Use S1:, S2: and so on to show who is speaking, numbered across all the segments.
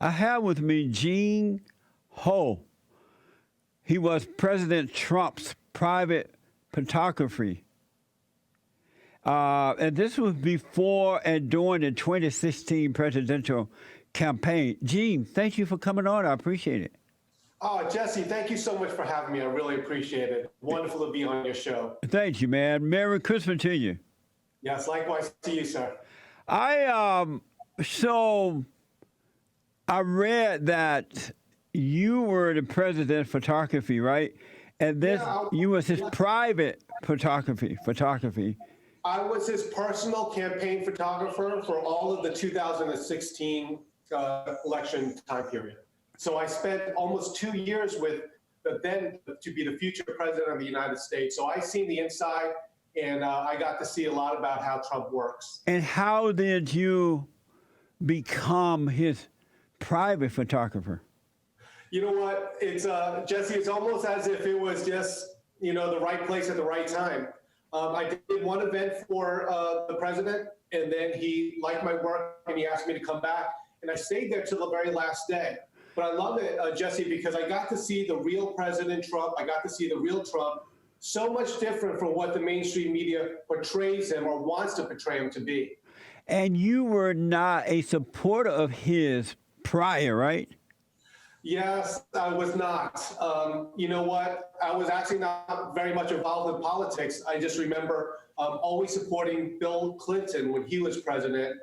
S1: I have with me Gene Ho. He was President Trump's private photography. And this was before and during the 2016 presidential campaign. Gene, thank you for coming on. I appreciate it.
S2: Oh, Jesse, thank you so much for having me. I really appreciate it. Wonderful to be on your show.
S1: Thank you, man. Merry Christmas to you.
S2: Yes, likewise to you, sir.
S1: So I read that you were the president photography, right? And this you was his private photography.
S2: I was his personal campaign photographer for all of the 2016 election time period. So I spent almost 2 years with the then to be the future president of the United States. So I seen the inside, and I got to see a lot about how Trump works.
S1: And how did you become his private photographer?
S2: You know what? It's Jesse. It's almost as if it was just the right place at the right time. I did one event for the president, and then he liked my work, and he asked me to come back, and I stayed there till the very last day. But I love it, Jesse, because I got to see the real President Trump. I got to see the real Trump, so much different from what the mainstream media portrays him or wants to portray him to be.
S1: And you were not a supporter of his prior, right?
S2: Yes, I was not. You know what? I was actually not very much involved in politics. I just remember always supporting Bill Clinton when he was president.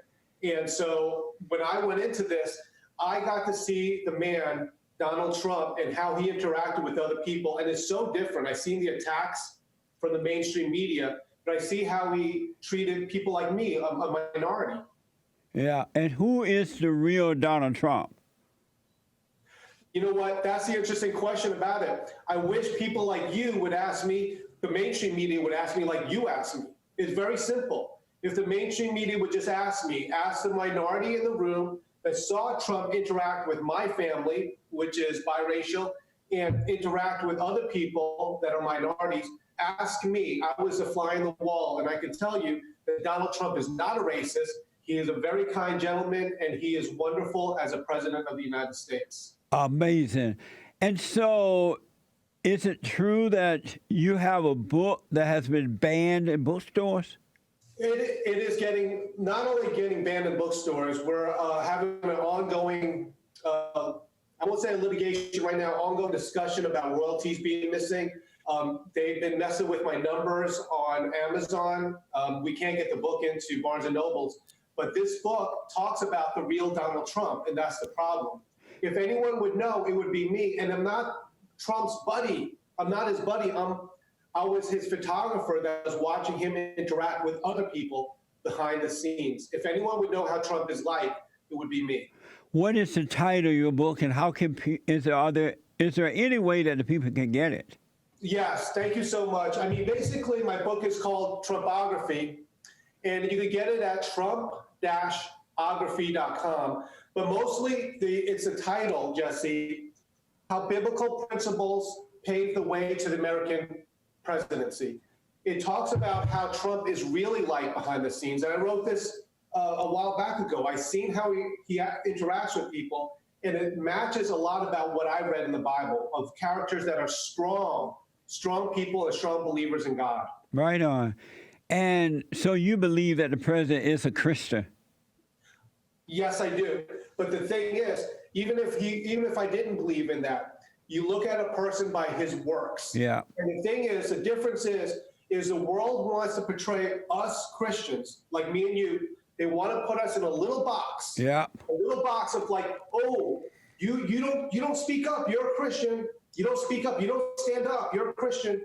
S2: And so when I went into this, I got to see the man, Donald Trump, and how he interacted with other people. And it's so different. I've seen the attacks from the mainstream media, but I see how he treated people like me, a minority.
S1: Yeah. And who is the real Donald Trump?
S2: You know what? That's the interesting question about it. I wish people like you would ask me, the mainstream media would ask me like you asked me. It's very simple. If the mainstream media would just ask the minority in the room that saw Trump interact with my family, which is biracial, and interact with other people that are minorities, ask me. I was a fly on the wall, and I can tell you that Donald Trump is not a racist. He is a very kind gentleman, and he is wonderful as a president of the United States.
S1: Amazing. And so, is it true that you have a book that has been banned in bookstores?
S2: It is not only getting banned in bookstores, we're having an ongoing, I won't say a litigation right now, ongoing discussion about royalties being missing. They've been messing with my numbers on Amazon. We can't get the book into Barnes and Nobles, but this book talks about the real Donald Trump, and that's the problem. If anyone would know, it would be me, and I'm not Trump's buddy. I'm not his buddy. I was his photographer that was watching him interact with other people behind the scenes. If anyone would know how Trump is like, it would be me.
S1: What is the title of your book, and how can is there any way that the people can get it?
S2: Yes, thank you so much. I mean, basically, my book is called Trump-ography, and you can get it at Trump-ography.com. But mostly, it's a title, Jesse, How Biblical Principles Paved the Way to the American Presidency. It talks about how Trump is really like behind the scenes. And I wrote this a while back ago. I've seen how he interacts with people, and it matches a lot about what I read in the Bible of characters that are strong people and strong believers in God.
S1: Right on. And so you believe that the president is a Christian?
S2: Yes, I do. But the thing is, even if I didn't believe in that, you look at a person by his works.
S1: Yeah.
S2: And the thing is, the difference is the world wants to portray us Christians, like me and you. They want to put us in a little box.
S1: Yeah.
S2: A little box of like, oh, you don't speak up. You're a Christian. You don't speak up. You don't stand up. You're a Christian.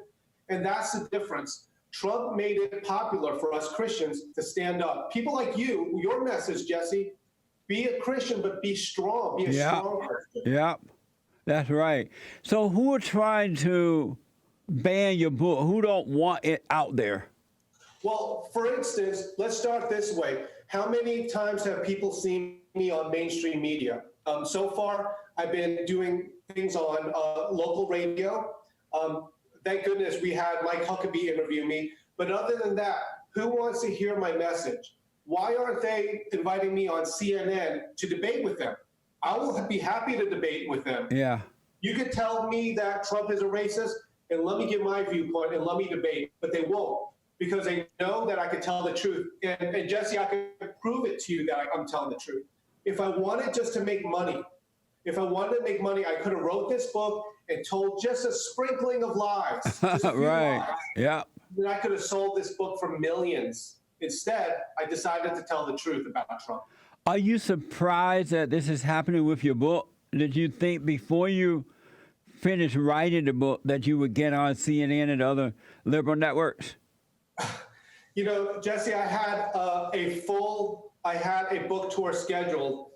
S2: And that's the difference. Trump made it popular for us Christians to stand up. People like you, your message, Jesse, be a Christian, but be strong. Be a strong Christian.
S1: Yeah, that's right. So who are trying to ban your book? Who don't want it out there?
S2: Well, for instance, let's start this way. How many times have people seen me on mainstream media? So far, I've been doing things on local radio. Thank goodness we had Mike Huckabee interview me. But other than that, who wants to hear my message? Why aren't they inviting me on CNN to debate with them? I will be happy to debate with them.
S1: Yeah.
S2: You could tell me that Trump is a racist, and let me give my viewpoint, and let me debate, but they won't, because they know that I could tell the truth. And Jesse, I could prove it to you that I'm telling the truth. If I wanted just to make money, I could have wrote this book and told just a sprinkling of lies. Just a few
S1: Right.
S2: lies.
S1: Yeah.
S2: Then I could have sold this book for millions. Instead, I decided to tell the truth about Trump.
S1: Are you surprised that this is happening with your book? Did you think before you finished writing the book that you would get on CNN and other liberal networks?
S2: You know, Jesse, I had a book tour scheduled.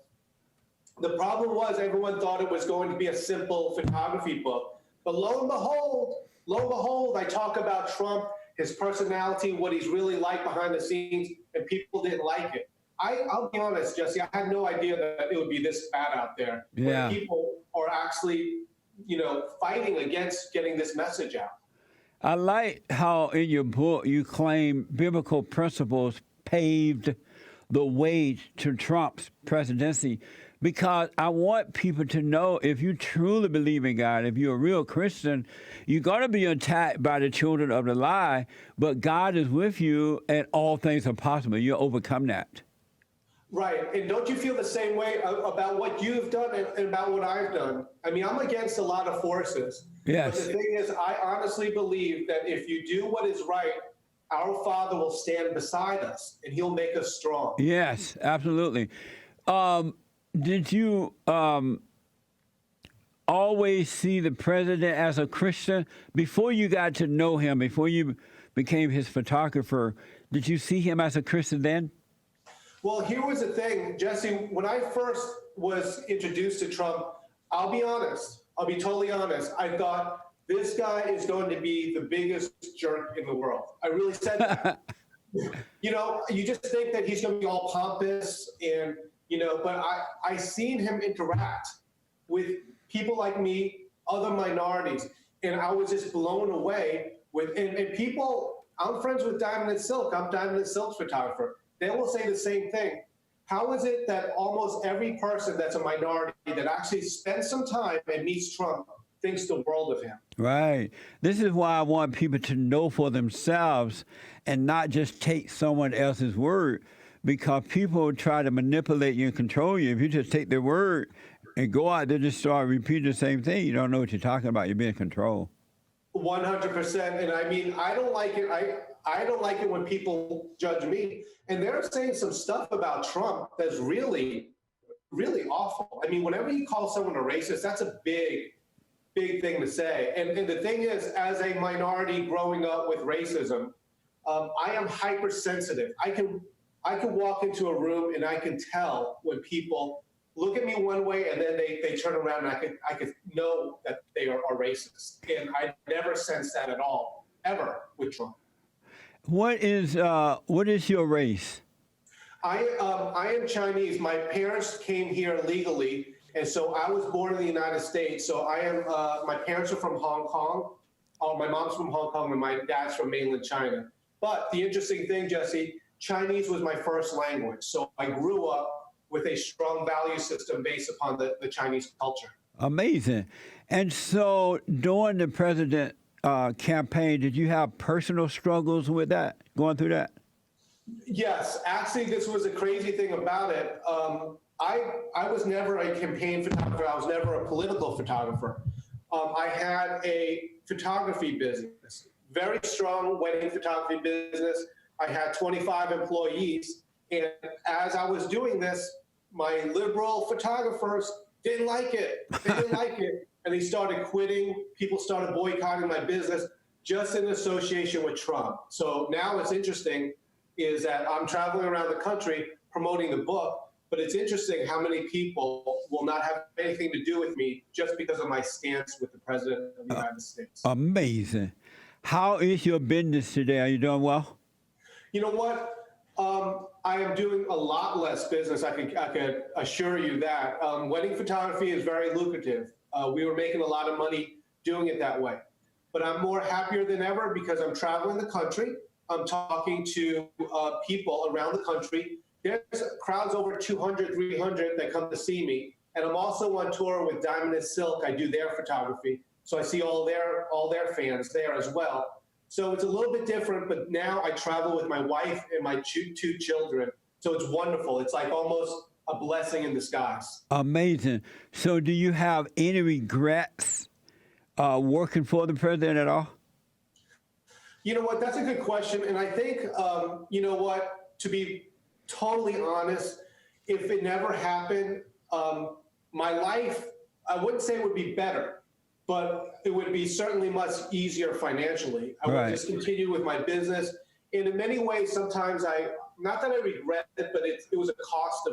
S2: The problem was everyone thought it was going to be a simple photography book. But lo and behold, I talk about Trump, his personality, what he's really like behind the scenes, and people didn't like it. I'll be honest, Jesse, I had no idea that it would be this bad out there.
S1: Yeah.
S2: Where people are actually, fighting against getting this message out.
S1: I like how in your book you claim biblical principles paved the way to Trump's presidency, because I want people to know if you truly believe in God, if you're a real Christian, you're going to be attacked by the children of the lie, but God is with you and all things are possible. You'll overcome that.
S2: Right. And don't you feel the same way about what you've done and about what I've done? I mean, I'm against a lot of forces.
S1: Yes.
S2: But the thing is, I honestly believe that if you do what is right, our Father will stand beside us and he'll make us strong.
S1: Yes, absolutely. Did you always see the president as a Christian? Before you got to know him, before you became his photographer, did you see him as a Christian then?
S2: Well, here was the thing, Jesse. When I first was introduced to Trump, I'll be totally honest. I thought this guy is going to be the biggest jerk in the world. I really said that. You just think that he's going to be all pompous and, but I seen him interact with people like me, other minorities, and I was just blown away with, and people, I'm friends with Diamond and Silk. I'm Diamond and Silk's photographer. They will say the same thing. How is it that almost every person that's a minority that actually spends some time and meets Trump thinks the world of him?
S1: Right. This is why I want people to know for themselves and not just take someone else's word, because people try to manipulate you and control you. If you just take their word and go out there, just start repeating the same thing, you don't know what you're talking about. You're being controlled.
S2: 100%. And I mean, I don't like it. I don't like it when people judge me. And they're saying some stuff about Trump that's really, really awful. I mean, whenever you call someone a racist, that's a big thing to say. And the thing is, as a minority growing up with racism, I am hypersensitive. I can walk into a room and I can tell when people look at me one way and then they turn around and I could know that they are racist. And I never sensed that at all, ever, with Trump.
S1: What is your race?
S2: I am Chinese. My parents came here legally, and so I was born in the United States. So I am. My parents are from Hong Kong. My mom's from Hong Kong, and my dad's from mainland China. But the interesting thing, Jesse, Chinese was my first language. So I grew up with a strong value system based upon the Chinese culture.
S1: Amazing. And so during the president campaign, did you have personal struggles with that, going through that?
S2: Yes, actually, this was a crazy thing about it. I was never a campaign photographer. I was never a political photographer. I had a photography business, very strong wedding photography business. I had 25 employees. And as I was doing this, my liberal photographers didn't like it. They didn't like it. And they started quitting. People started boycotting my business just in association with Trump. So now what's interesting is that I'm traveling around the country promoting the book, but it's interesting how many people will not have anything to do with me just because of my stance with the President of the United States.
S1: Amazing. How is your business today? Are you doing well?
S2: You know what? I am doing a lot less business. I could assure you that. Wedding photography is very lucrative. We were making a lot of money doing it that way. But I'm more happier than ever because I'm traveling the country. I'm talking to people around the country. There's crowds over 200, 300 that come to see me. And I'm also on tour with Diamond and Silk. I do their photography. So I see all their fans there as well. So it's a little bit different, but now I travel with my wife and my two children. So it's wonderful. It's like almost a blessing in disguise.
S1: Amazing. So do you have any regrets working for the president at all?
S2: You know what? That's a good question. And I think, you know what, to be totally honest, if it never happened, my life, I wouldn't say it would be better, but it would be certainly much easier financially. I would just continue with my business. And in many ways, sometimes not that I regret it, but it was a cost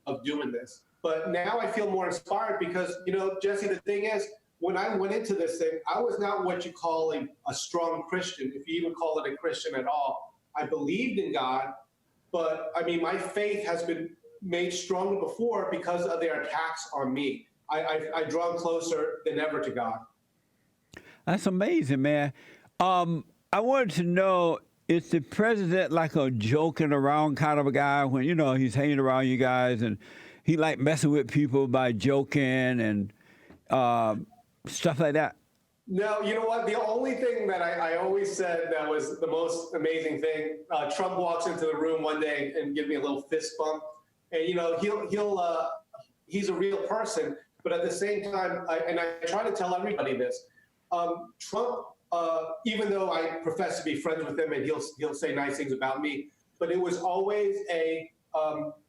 S2: of doing this. But now I feel more inspired because, you know, Jesse, the thing is, when I went into this thing, I was not what you call a strong Christian, if you even call it a Christian at all. I believed in God, but I mean, my faith has been made stronger before because of their attacks on me. I draw closer than ever to God.
S1: That's amazing, man. I wanted to know, is the president like a joking around kind of a guy when, you know, he's hanging around you guys and he like messing with people by joking and stuff like that?
S2: No, you know what? The only thing that I always said that was the most amazing thing, Trump walks into the room one day and gives me a little fist bump. And, you know, he's a real person. But at the same time, I try to tell everybody this, Trump, even though I profess to be friends with him and he'll say nice things about me, but it was always a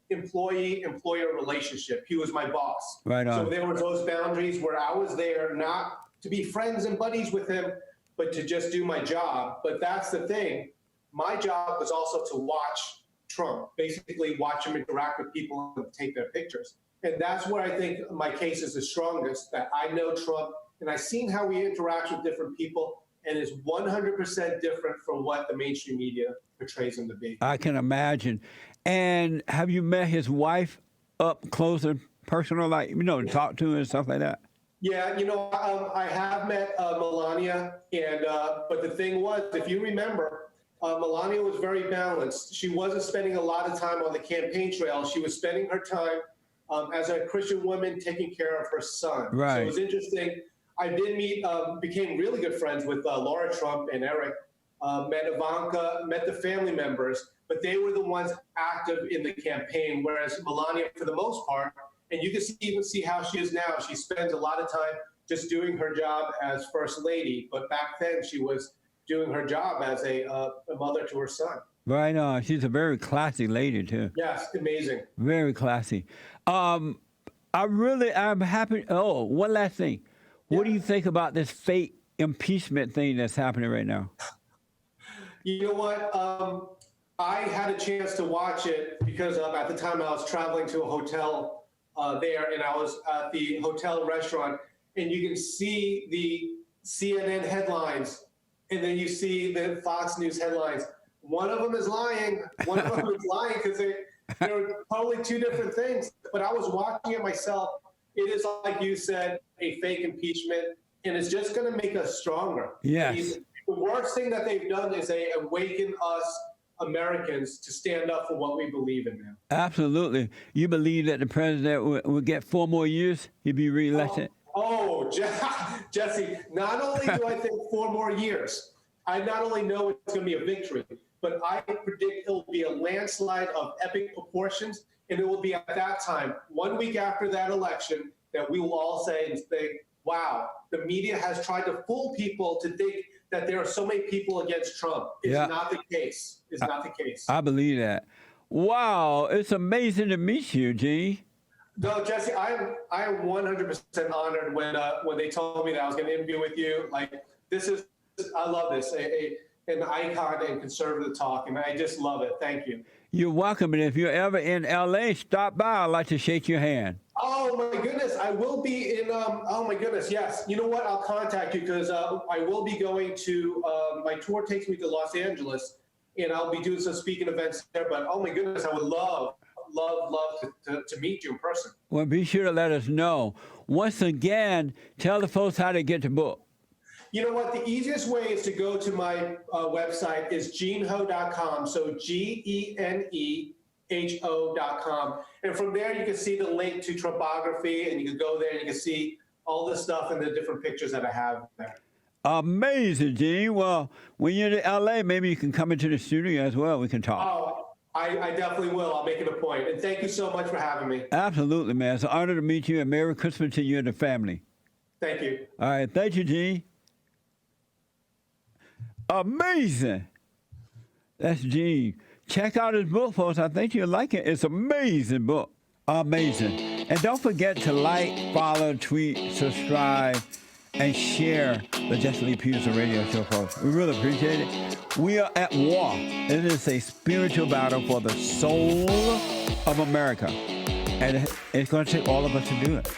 S2: employee-employer relationship. He was my boss.
S1: Right on.
S2: So there were those boundaries where I was there not to be friends and buddies with him, but to just do my job. But that's the thing. My job was also to watch Trump, basically watch him interact with people and take their pictures. And that's where I think my case is the strongest, that I know Trump and I've seen how he interacts with different people and is 100% different from what the mainstream media portrays him to be.
S1: I can imagine. And have you met his wife up close and personal, like, you know, talk to her and stuff like that?
S2: Yeah, you know, I have met Melania, and but the thing was, if you remember, Melania was very balanced. She wasn't spending a lot of time on the campaign trail. She was spending her time as a Christian woman taking care of her son.
S1: Right.
S2: So it was interesting. I did became really good friends with Laura Trump and Eric, met Ivanka, met the family members, but they were the ones active in the campaign, whereas Melania, for the most part, and you can even see how she is now, she spends a lot of time just doing her job as First Lady, but back then she was doing her job as a mother to her son.
S1: Right on. She's a very classy lady, too.
S2: Yes, amazing.
S1: Very classy. I'm happy. Oh, one last thing. What do you think about this fake impeachment thing that's happening right now?
S2: You know what? I had a chance to watch it because at the time I was traveling to a hotel there, and I was at the hotel restaurant, and you can see the CNN headlines, and then you see the Fox News headlines. One of them is lying. One of them is lying because they're totally two different things. But I was watching it myself. It is, like you said, a fake impeachment, and it's just going to make us stronger.
S1: Yes.
S2: I mean, the worst thing that they've done is they awaken us Americans to stand up for what we believe in now.
S1: Absolutely. You believe that the president will get 4 more years? He'll be reelected?
S2: Jesse, not only do I think 4 more years, I not only know it's going to be a victory, but I predict it will be a landslide of epic proportions, and it will be at that time, 1 week after that election, that we will all say and think, wow, the media has tried to fool people to think that there are so many people against Trump. It's not the case. It's not the case.
S1: I believe that. Wow, it's amazing to meet you, Gene.
S2: No, Jesse, I am 100% honored when they told me that I was going to interview with you. Like, I love this, an icon in conservative talk, and I just love it. Thank you.
S1: You're welcome, and if you're ever in LA, stop by. I'd like to shake your hand.
S2: Oh my goodness, I will be in. Oh my goodness, yes. You know what? I'll contact you because I will be going to. My tour takes me to Los Angeles, and I'll be doing some speaking events there. But oh my goodness, I would love to meet you in person.
S1: Well, be sure to let us know. Once again, tell the folks how to get the book.
S2: You know what? The easiest way is to go to my website is geneho.com. So GENEHO.com. And from there, you can see the link to Trump-ography, and you can go there and you can see all this stuff and the different pictures that I have there.
S1: Amazing, Gene. Well, when you're in LA, maybe you can come into the studio as well. We can talk.
S2: Oh, I definitely will. I'll make it a point. And thank you so much for having me.
S1: Absolutely, man. It's an honor to meet you, and Merry Christmas to you and the family.
S2: Thank you.
S1: All right. Thank you, Gene. Amazing. That's Gene. Check out his book, folks. I think you'll like it. It's an amazing book. Amazing. And don't forget to like, follow, tweet, subscribe, and share the Jesse Lee Peterson radio show, folks. We really appreciate it. We are at war. It is a spiritual battle for the soul of America. And it's going to take all of us to do it.